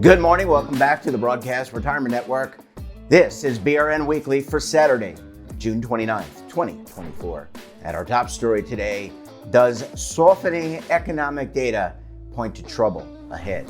Good morning. Welcome back to the Broadcast Retirement Network. This is BRN Weekly for Saturday, June 29th, 2024. And our top story today, does softening economic data point to trouble ahead?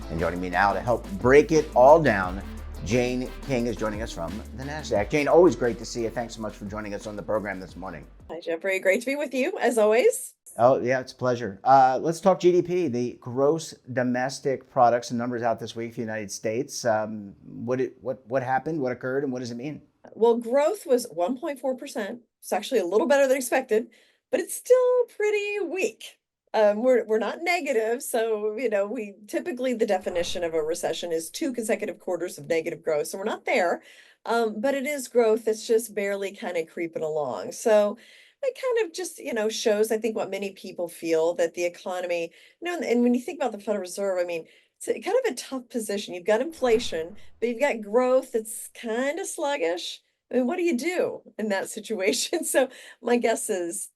And joining me now to help break it all down, Jane King is joining us from the NASDAQ. Jane, always great to see you. Thanks so much for joining us on the program this morning. Hi, Jeffrey. Great to be with you, as always. Oh, yeah, it's a pleasure. Let's talk GDP, the gross domestic products and numbers out this week for the United States. What happened, what occurred, and what does it mean? Well, growth was 1.4%. It's actually a little better than expected, but it's still pretty weak. We're not negative, so we typically the definition of a recession is 2 consecutive quarters of negative growth. So we're not there, but it is growth. It's just barely kind of creeping along. So it kind of just shows, I think, what many people feel, that the economy, and when you think about the Federal Reserve, I mean, it's kind of a tough position. You've got inflation, but you've got growth that's kind of sluggish. I mean, what do you do in that situation? So my guess is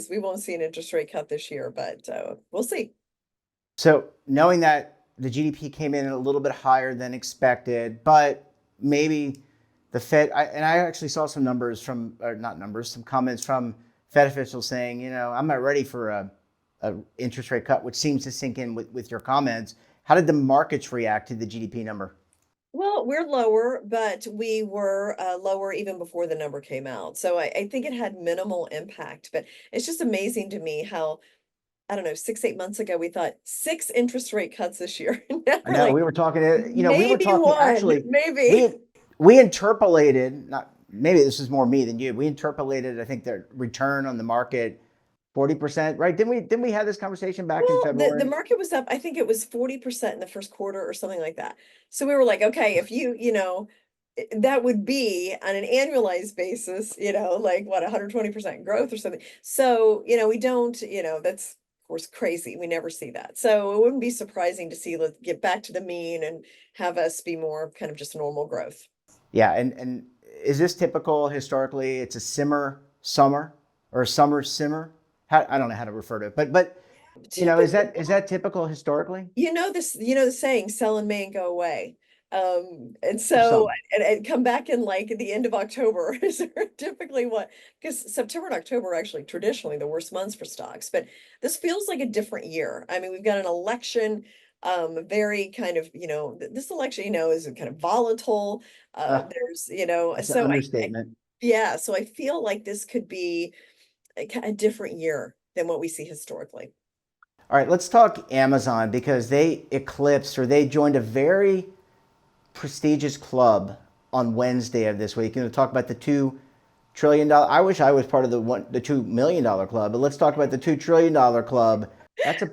we won't see an interest rate cut this year, but we'll see. So knowing that the GDP came in a little bit higher than expected, but maybe the Fed, I actually saw some numbers from, or not numbers, some comments from Fed officials saying, I'm not ready for a interest rate cut, which seems to sink in with your comments. How did the markets react to the GDP number? Well, we're lower, but we were lower even before the number came out. So I think it had minimal impact, but it's just amazing to me how, I don't know, 6, 8 months ago, we thought 6 interest rate cuts this year. Now I we're know like, we were talking, we were maybe talking one, actually, maybe. we interpolated, not maybe this is more me than you. We interpolated, I think, the return on the market 40%, right? Didn't we have this conversation back in Well, the February? market was up, I think it was 40% in the first quarter or something like that. So we were like, okay, if that would be on an annualized basis, like what, 120% growth or something. So, we don't, that's of course crazy. We never see that. So it wouldn't be surprising to see, let's get back to the mean and have us be more kind of just normal growth. Yeah, and is this typical historically? It's a simmer summer or a summer simmer. I don't know how to refer to it, but is Typical. that typical historically The saying, sell in May and go away. And for so, some? and come back in like at the end of October is typically what, because September and October are actually traditionally the worst months for stocks, but this feels like a different year. I mean, we've got an election, very kind of, this election, is kind of volatile. Uh, There's, that's an so understatement. yeah, so I feel like this could be a different year than what we see historically. All right, let's talk Amazon because they joined a very prestigious club on Wednesday of this week. Talk about the $2 trillion. I wish I was part of the $2 million club, but let's talk about the $2 trillion club. That's a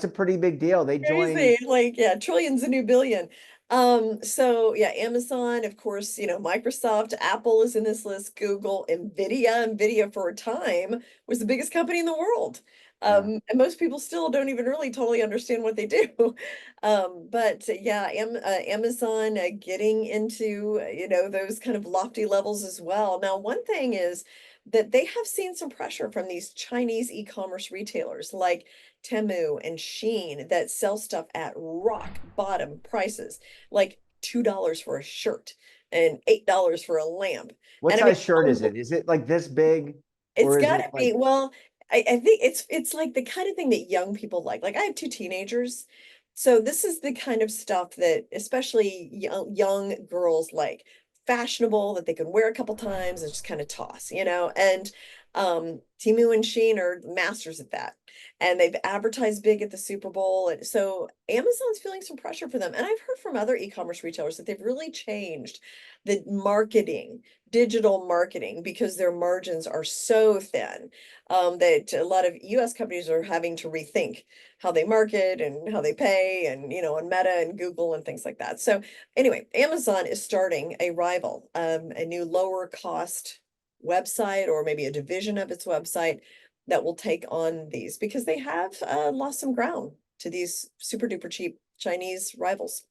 pretty big deal. They joined. Crazy. Like, yeah, trillions a new billion. So yeah, Amazon, of course, Microsoft, Apple is in this list, Google, Nvidia for a time was the biggest company in the world. Yeah. And most people still don't even really totally understand what they do. But yeah, Amazon getting into, those kind of lofty levels as well. Now, one thing is that they have seen some pressure from these Chinese e-commerce retailers like Temu and Shein that sell stuff at rock bottom prices, like $2 for a shirt and $8 for a lamp. What And I mean, size shirt is it? Is it like this big, it's or is gotta it like? be, well, I think it's like the kind of thing that young people like. Like I have two teenagers. So this is the kind of stuff that especially young girls like, fashionable, that they can wear a couple times and just kind of toss, and Temu and Shein are masters at that. And they've advertised big at the Super Bowl. And so Amazon's feeling some pressure for them. And I've heard from other e-commerce retailers that they've really changed the marketing, digital marketing, because their margins are so thin, that a lot of US companies are having to rethink how they market and how they pay, and on Meta and Google and things like that. So anyway, Amazon is starting a rival, a new lower cost website, or maybe a division of its website, that will take on these, because they have lost some ground to these super duper cheap Chinese rivals.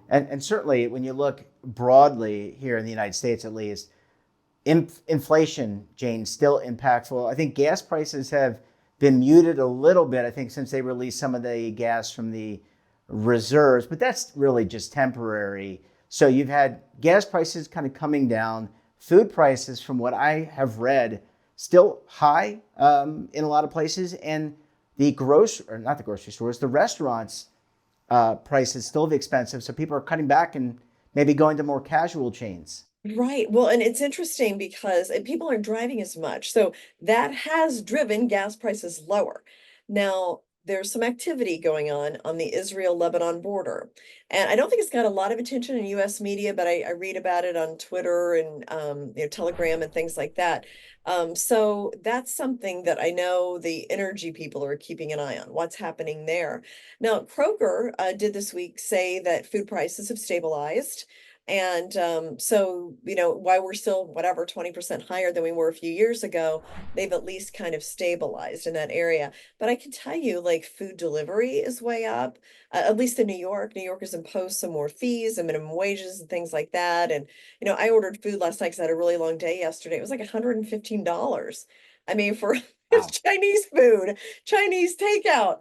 And certainly when you look broadly here in the United States, at least, inflation, Jane, still impactful. I think gas prices have been muted a little bit. I think since they released some of the gas from the reserves, but that's really just temporary. So you've had gas prices kind of coming down, food prices, from what I have read, still high in a lot of places, and the not the grocery stores, the restaurants prices still expensive. So people are cutting back and maybe going to more casual chains. Right. Well, and it's interesting because people aren't driving as much. So that has driven gas prices lower. Now, there's some activity going on the Israel-Lebanon border. And I don't think it's got a lot of attention in US media, but I read about it on Twitter and Telegram and things like that. So that's something that I know the energy people are keeping an eye on, what's happening there. Now, Kroger did this week say that food prices have stabilized. And so, while we're still whatever 20% higher than we were a few years ago, they've at least kind of stabilized in that area. But I can tell you, like, food delivery is way up, at least in New York. New York has imposed some more fees and minimum wages and things like that. And, I ordered food last night because I had a really long day yesterday. It was like $115. I mean, for Wow. Chinese food, Chinese takeout. Oh,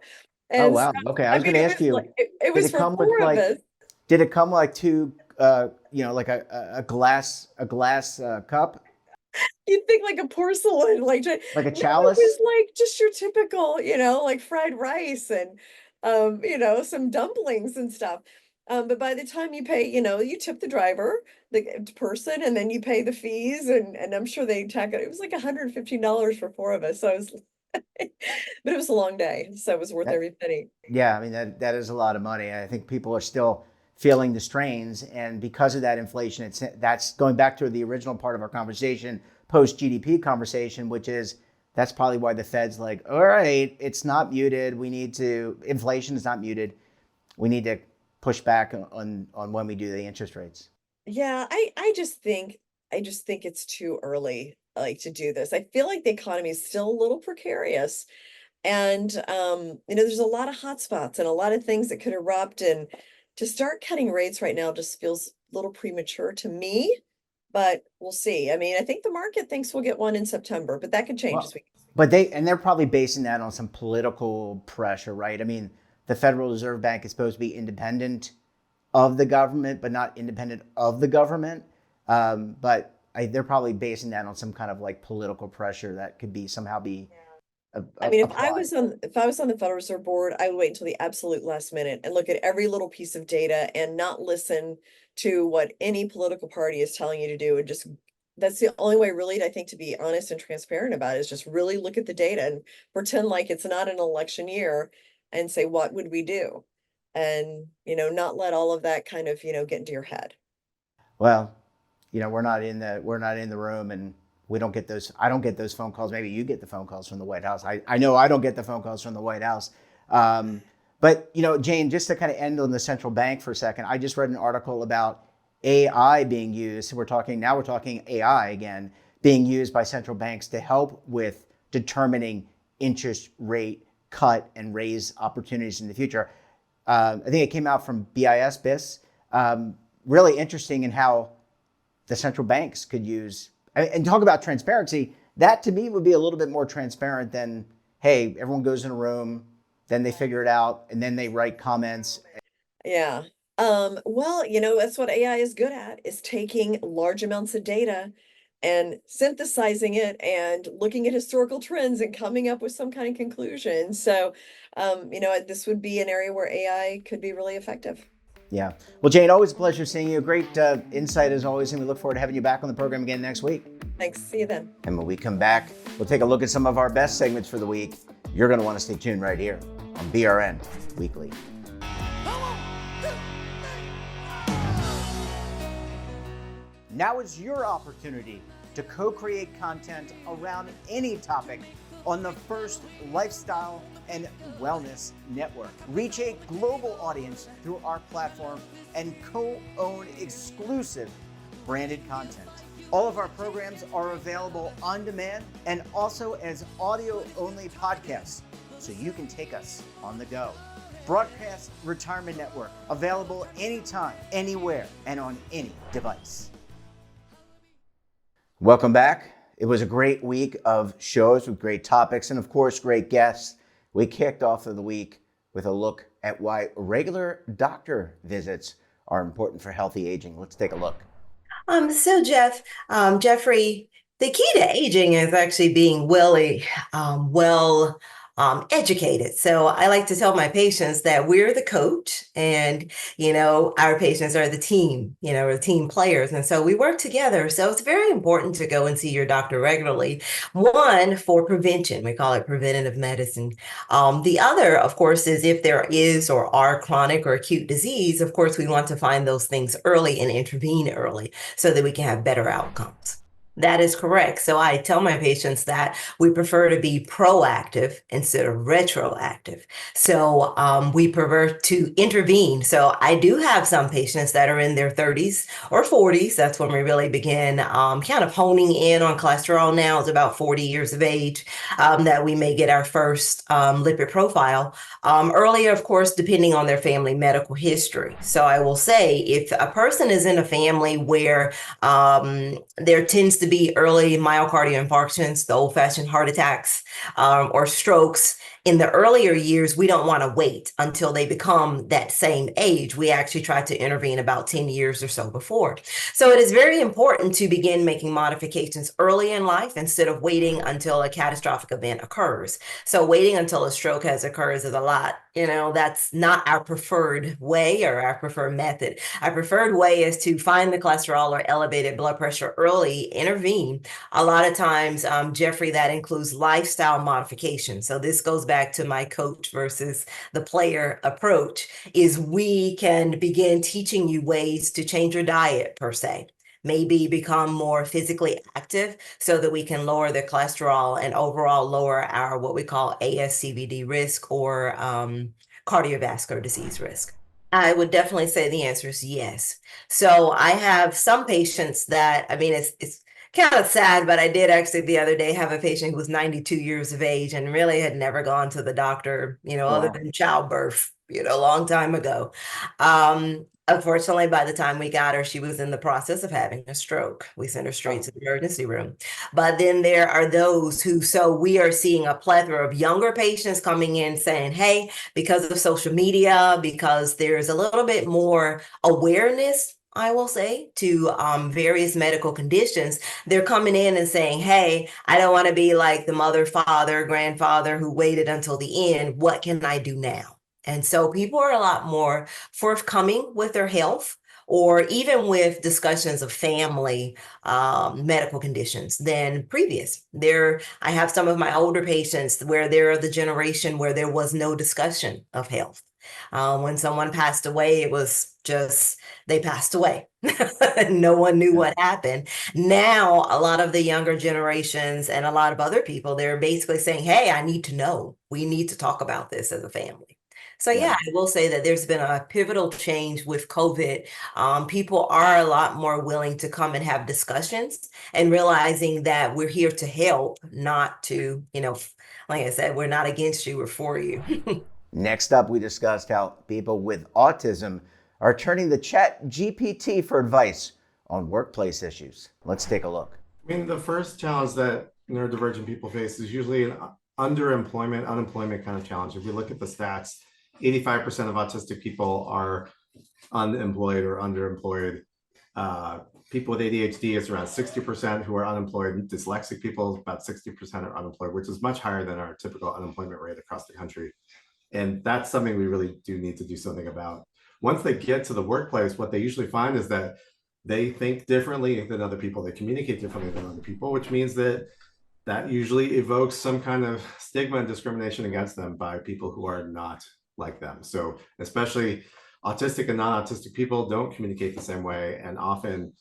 And so, wow. Okay. I I was going mean, to it ask was like, you, it did was it for come with four of like, us. did it come like two, like a glass cup, You'd think like a porcelain, like like a no, it was chalice? like just your typical, like fried rice and some dumplings and stuff. But by the time you pay, you tip the driver, the person, and then you pay the fees, and I'm sure they tack it. It was like $115 for four of us. So I was, but it was a long day, so it was worth That, every penny. yeah, I mean, that is a lot of money. I think people are still feeling the strains. And because of that inflation, that's going back to the original part of our conversation, post GDP conversation, which is that's probably why the Fed's like, all right, it's not muted. Inflation is not muted. We need to push back on when we do the interest rates. Yeah, I just think it's too early, like, to do this. I feel like the economy is still a little precarious. And there's a lot of hot spots and a lot of things that could erupt. And to start cutting rates right now just feels a little premature to me, but we'll see. I mean, I think the market thinks we'll get one in September, but that could change Well, as we. but they're probably basing that on some political pressure, right? I mean, the Federal Reserve Bank is supposed to be independent of the government, but not independent of the government. They're probably basing that on some kind of like political pressure that could be somehow be I mean, applied. if I was on the Federal Reserve Board, I would wait until the absolute last minute and look at every little piece of data and not listen to what any political party is telling you to do. And just that's the only way, really, I think, to be honest and transparent about it, is just really look at the data and pretend like it's not an election year and say, what would we do? And, not let all of that kind of, get into your head. Well, we're not in the room, and we don't get those. I don't get those phone calls. Maybe you get the phone calls from the White House. I know I don't get the phone calls from the White House. But Jane, just to kind of end on the central bank for a second, I just read an article about AI being used. We're talking AI again, being used by central banks to help with determining interest rate cut and raise opportunities in the future. I think it came out from BIS. Really interesting in how the central banks could use, and talk about transparency. That to me would be a little bit more transparent than, hey, everyone goes in a room, then they figure it out, and then they write comments. Yeah. Well, that's what AI is good at, is taking large amounts of data and synthesizing it and looking at historical trends and coming up with some kind of conclusion. So, this would be an area where AI could be really effective. Yeah. Well, Jane, always a pleasure seeing you. Great insight as always, and we look forward to having you back on the program again next week. Thanks. See you then. And when we come back, we'll take a look at some of our best segments for the week. You're going to want to stay tuned right here on BRN Weekly. Now is your opportunity to co-create content around any topic on the First Lifestyle and Wellness Network. Reach a global audience through our platform and co-own exclusive branded content. All of our programs are available on demand and also as audio-only podcasts, so you can take us on the go. Broadcast Retirement Network, available anytime, anywhere, and on any device. Welcome back. It was a great week of shows with great topics and, of course, great guests. We kicked off of the week with a look at why regular doctor visits are important for healthy aging. Let's take a look. Jeffrey, the key to aging is actually being well educated. So I like to tell my patients that we're the coach and, our patients are the team, or the team players. And so we work together. So it's very important to go and see your doctor regularly. One, for prevention, we call it preventative medicine. The other, of course, is if there is or are chronic or acute disease, of course, we want to find those things early and intervene early so that we can have better outcomes. That is correct. So I tell my patients that we prefer to be proactive instead of retroactive. So we prefer to intervene. So I do have some patients that are in their 30s or 40s. That's when we really begin kind of honing in on cholesterol. Now it's about 40 years of age that we may get our first lipid profile. Earlier, of course, depending on their family medical history. So I will say if a person is in a family where there tends to be early myocardial infarctions, the old-fashioned heart attacks, or strokes. In the earlier years, we don't want to wait until they become that same age. We actually try to intervene about 10 years or so before. So it is very important to begin making modifications early in life instead of waiting until a catastrophic event occurs. So waiting until a stroke has occurs is a lot. That's not our preferred way or our preferred method. Our preferred way is to find the cholesterol or elevated blood pressure early, intervene. A lot of times, Jeffrey, that includes lifestyle modification. So this goes back to my coach versus the player approach, is we can begin teaching you ways to change your diet per se. Maybe become more physically active so that we can lower the cholesterol and overall lower our what we call ASCVD risk or cardiovascular disease risk. I would definitely say the answer is yes. So I have some patients that, I mean, it's kind of sad, but I did actually the other day have a patient who was 92 years of age and really had never gone to the doctor, other Wow. than childbirth, a long time ago. Unfortunately, by the time we got her, she was in the process of having a stroke. We sent her straight to the emergency room. But then there are those who, so we are seeing a plethora of younger patients coming in saying, hey, because of social media, because there's a little bit more awareness, I will say, to various medical conditions, they're coming in and saying, hey, I don't want to be like the mother, father, grandfather who waited until the end. What can I do now? And so people are a lot more forthcoming with their health or even with discussions of family medical conditions than previous. I have some of my older patients where they're the generation where there was no discussion of health. When someone passed away, it was just they passed away. No one knew what happened. Now, a lot of the younger generations and a lot of other people, they're basically saying, hey, I need to know. We need to talk about this as a family. So Yeah. yeah, I will say that there's been a pivotal change with COVID. People are a lot more willing to come and have discussions and realizing that we're here to help, not to, like I said, we're not against you, we're for you. Next up, we discussed how people with autism are turning to Chat GPT for advice on workplace issues. Let's take a look. I mean, the first challenge that neurodivergent people face is usually an underemployment, unemployment kind of challenge. If we look at the stats, 85% of autistic people are unemployed or underemployed. People with ADHD is around 60% who are unemployed. Dyslexic people, about 60% are unemployed, which is much higher than our typical unemployment rate across the country. And that's something we really do need to do something about. Once they get to the workplace, what they usually find is that they think differently than other people. They communicate differently than other people, which means that usually evokes some kind of stigma and discrimination against them by people who are not like them. So especially autistic and non-autistic people don't communicate the same way. And often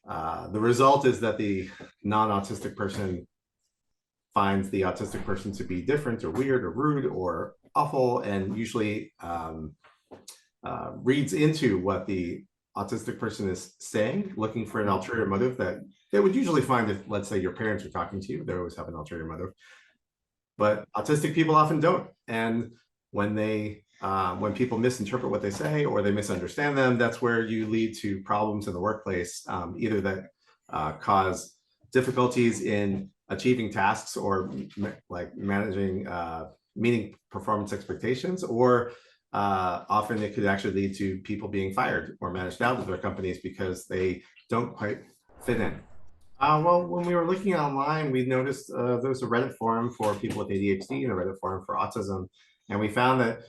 the result is that the non-autistic person finds the autistic person to be different or weird or rude or awful, and usually reads into what the autistic person is saying, looking for an ulterior motive that they would usually find if, let's say, your parents are talking to you. They always have an ulterior motive. But autistic people often don't. And when people misinterpret what they say or they misunderstand them, that's where you lead to problems in the workplace, either that cause difficulties in achieving tasks or like managing meeting performance expectations, or often it could actually lead to people being fired or managed out of their companies because they don't quite fit in. Well, when we were looking online, we noticed there was a Reddit forum for people with ADHD and a Reddit forum for autism. And we found that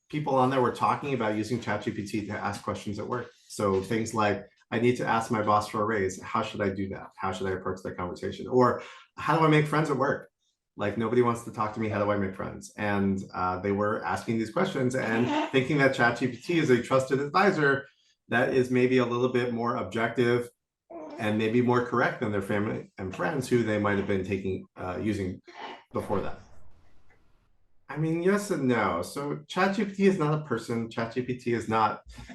people on there were talking about using ChatGPT to ask questions at work. So things like, I need to ask my boss for a raise. How should I do that? How should I approach that conversation? Or how do I make friends at work? Like, nobody wants to talk to me. How do I make friends? And they were asking these questions and thinking that ChatGPT is a trusted advisor that is maybe a little bit more objective and maybe more correct than their family and friends who they might have been using before that. I mean, yes and no. So ChatGPT is not a person. ChatGPT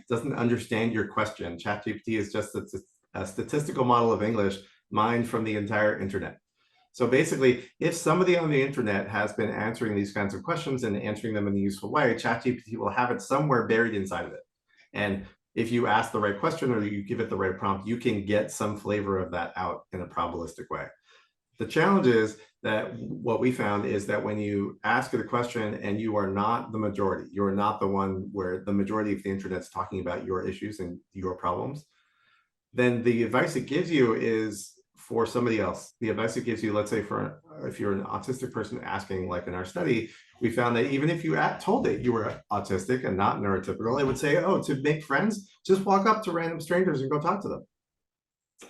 doesn't understand your question. ChatGPT is just a statistical model of English mined from the entire internet. So basically, if somebody on the internet has been answering these kinds of questions and answering them in a useful way, ChatGPT will have it somewhere buried inside of it. And if you ask the right question or you give it the right prompt, you can get some flavor of that out in a probabilistic way. The challenge is that what we found is that when you ask it a question and you are not the majority, you're not the one where the majority of the internet's talking about your issues and your problems, then the advice it gives you is for somebody else. The advice it gives you, let's say if you're an autistic person asking, like in our study, we found that even if you told it you were autistic and not neurotypical, it would say, oh, to make friends, just walk up to random strangers and go talk to them.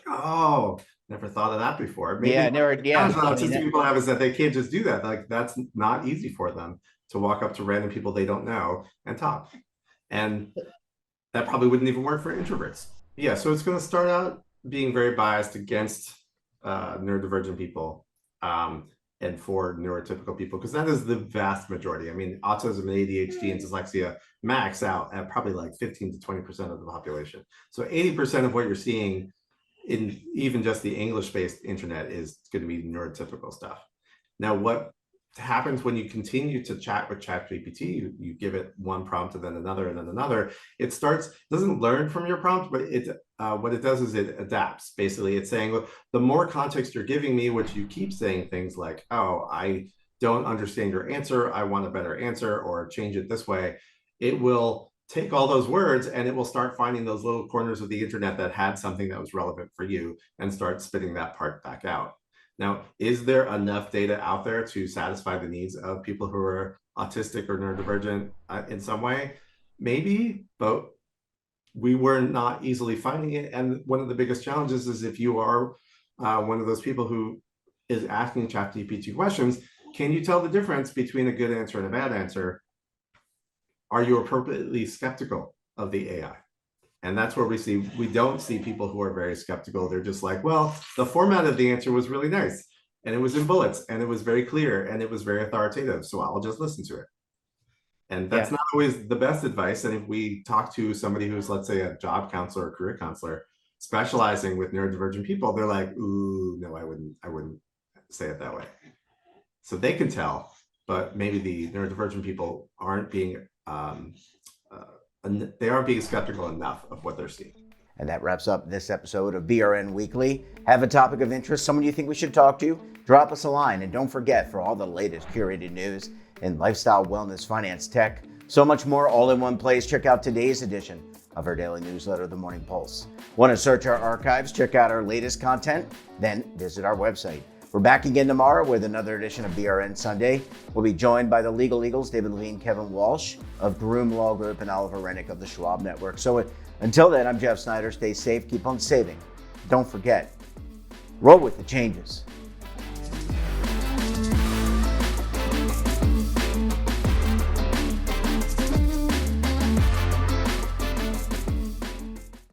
Oh, never thought of that before. Maybe autistic people have is that they can't just do that. Like, that's not easy for them to walk up to random people they don't know and talk. And that probably wouldn't even work for introverts. Yeah, so it's going to start out being very biased against neurodivergent people and for neurotypical people, because that is the vast majority. I mean, autism and ADHD and dyslexia max out at probably like 15 to 20% of the population. So 80% of what you're seeing in even just the English-based internet is going to be neurotypical stuff. Now, what happens when you continue to chat with ChatGPT, you give it one prompt and then another, it doesn't learn from your prompt, but what it does is it adapts. Basically, it's saying, well, the more context you're giving me, which you keep saying things like, oh, I don't understand your answer, I want a better answer, or change it this way, it will take all those words and it will start finding those little corners of the internet that had something that was relevant for you and start spitting that part back out. Now, is there enough data out there to satisfy the needs of people who are autistic or neurodivergent in some way? Maybe, but we were not easily finding it. And one of the biggest challenges is if you are one of those people who is asking ChatGPT questions, can you tell the difference between a good answer and a bad answer? Are you appropriately skeptical of the AI? And that's where we don't see people who are very skeptical. They're just like, well, the format of the answer was really nice and it was in bullets and it was very clear and it was very authoritative. So I'll just listen to it. And that's not always the best advice. And if we talk to somebody who's, let's say, a job counselor or career counselor specializing with neurodivergent people, they're like, ooh, no, I wouldn't say it that way. So they can tell, but maybe the neurodivergent people aren't being skeptical enough of what they're seeing. And that wraps up this episode of BRN Weekly. Have a topic of interest, someone you think we should talk to? Drop us a line. And don't forget, for all the latest curated news in lifestyle, wellness, finance, tech, so much more all in one place, check out today's edition of our daily newsletter, The Morning Pulse. Want to search our archives, check out our latest content? Then visit our website. We're back again tomorrow with another edition of BRN Sunday. We'll be joined by the Legal Eagles, David Levine, Kevin Walsh of Groom Law Group, and Oliver Rennick of the Schwab Network. So until then, I'm Jeff Snyder. Stay safe, keep on saving. Don't forget, roll with the changes.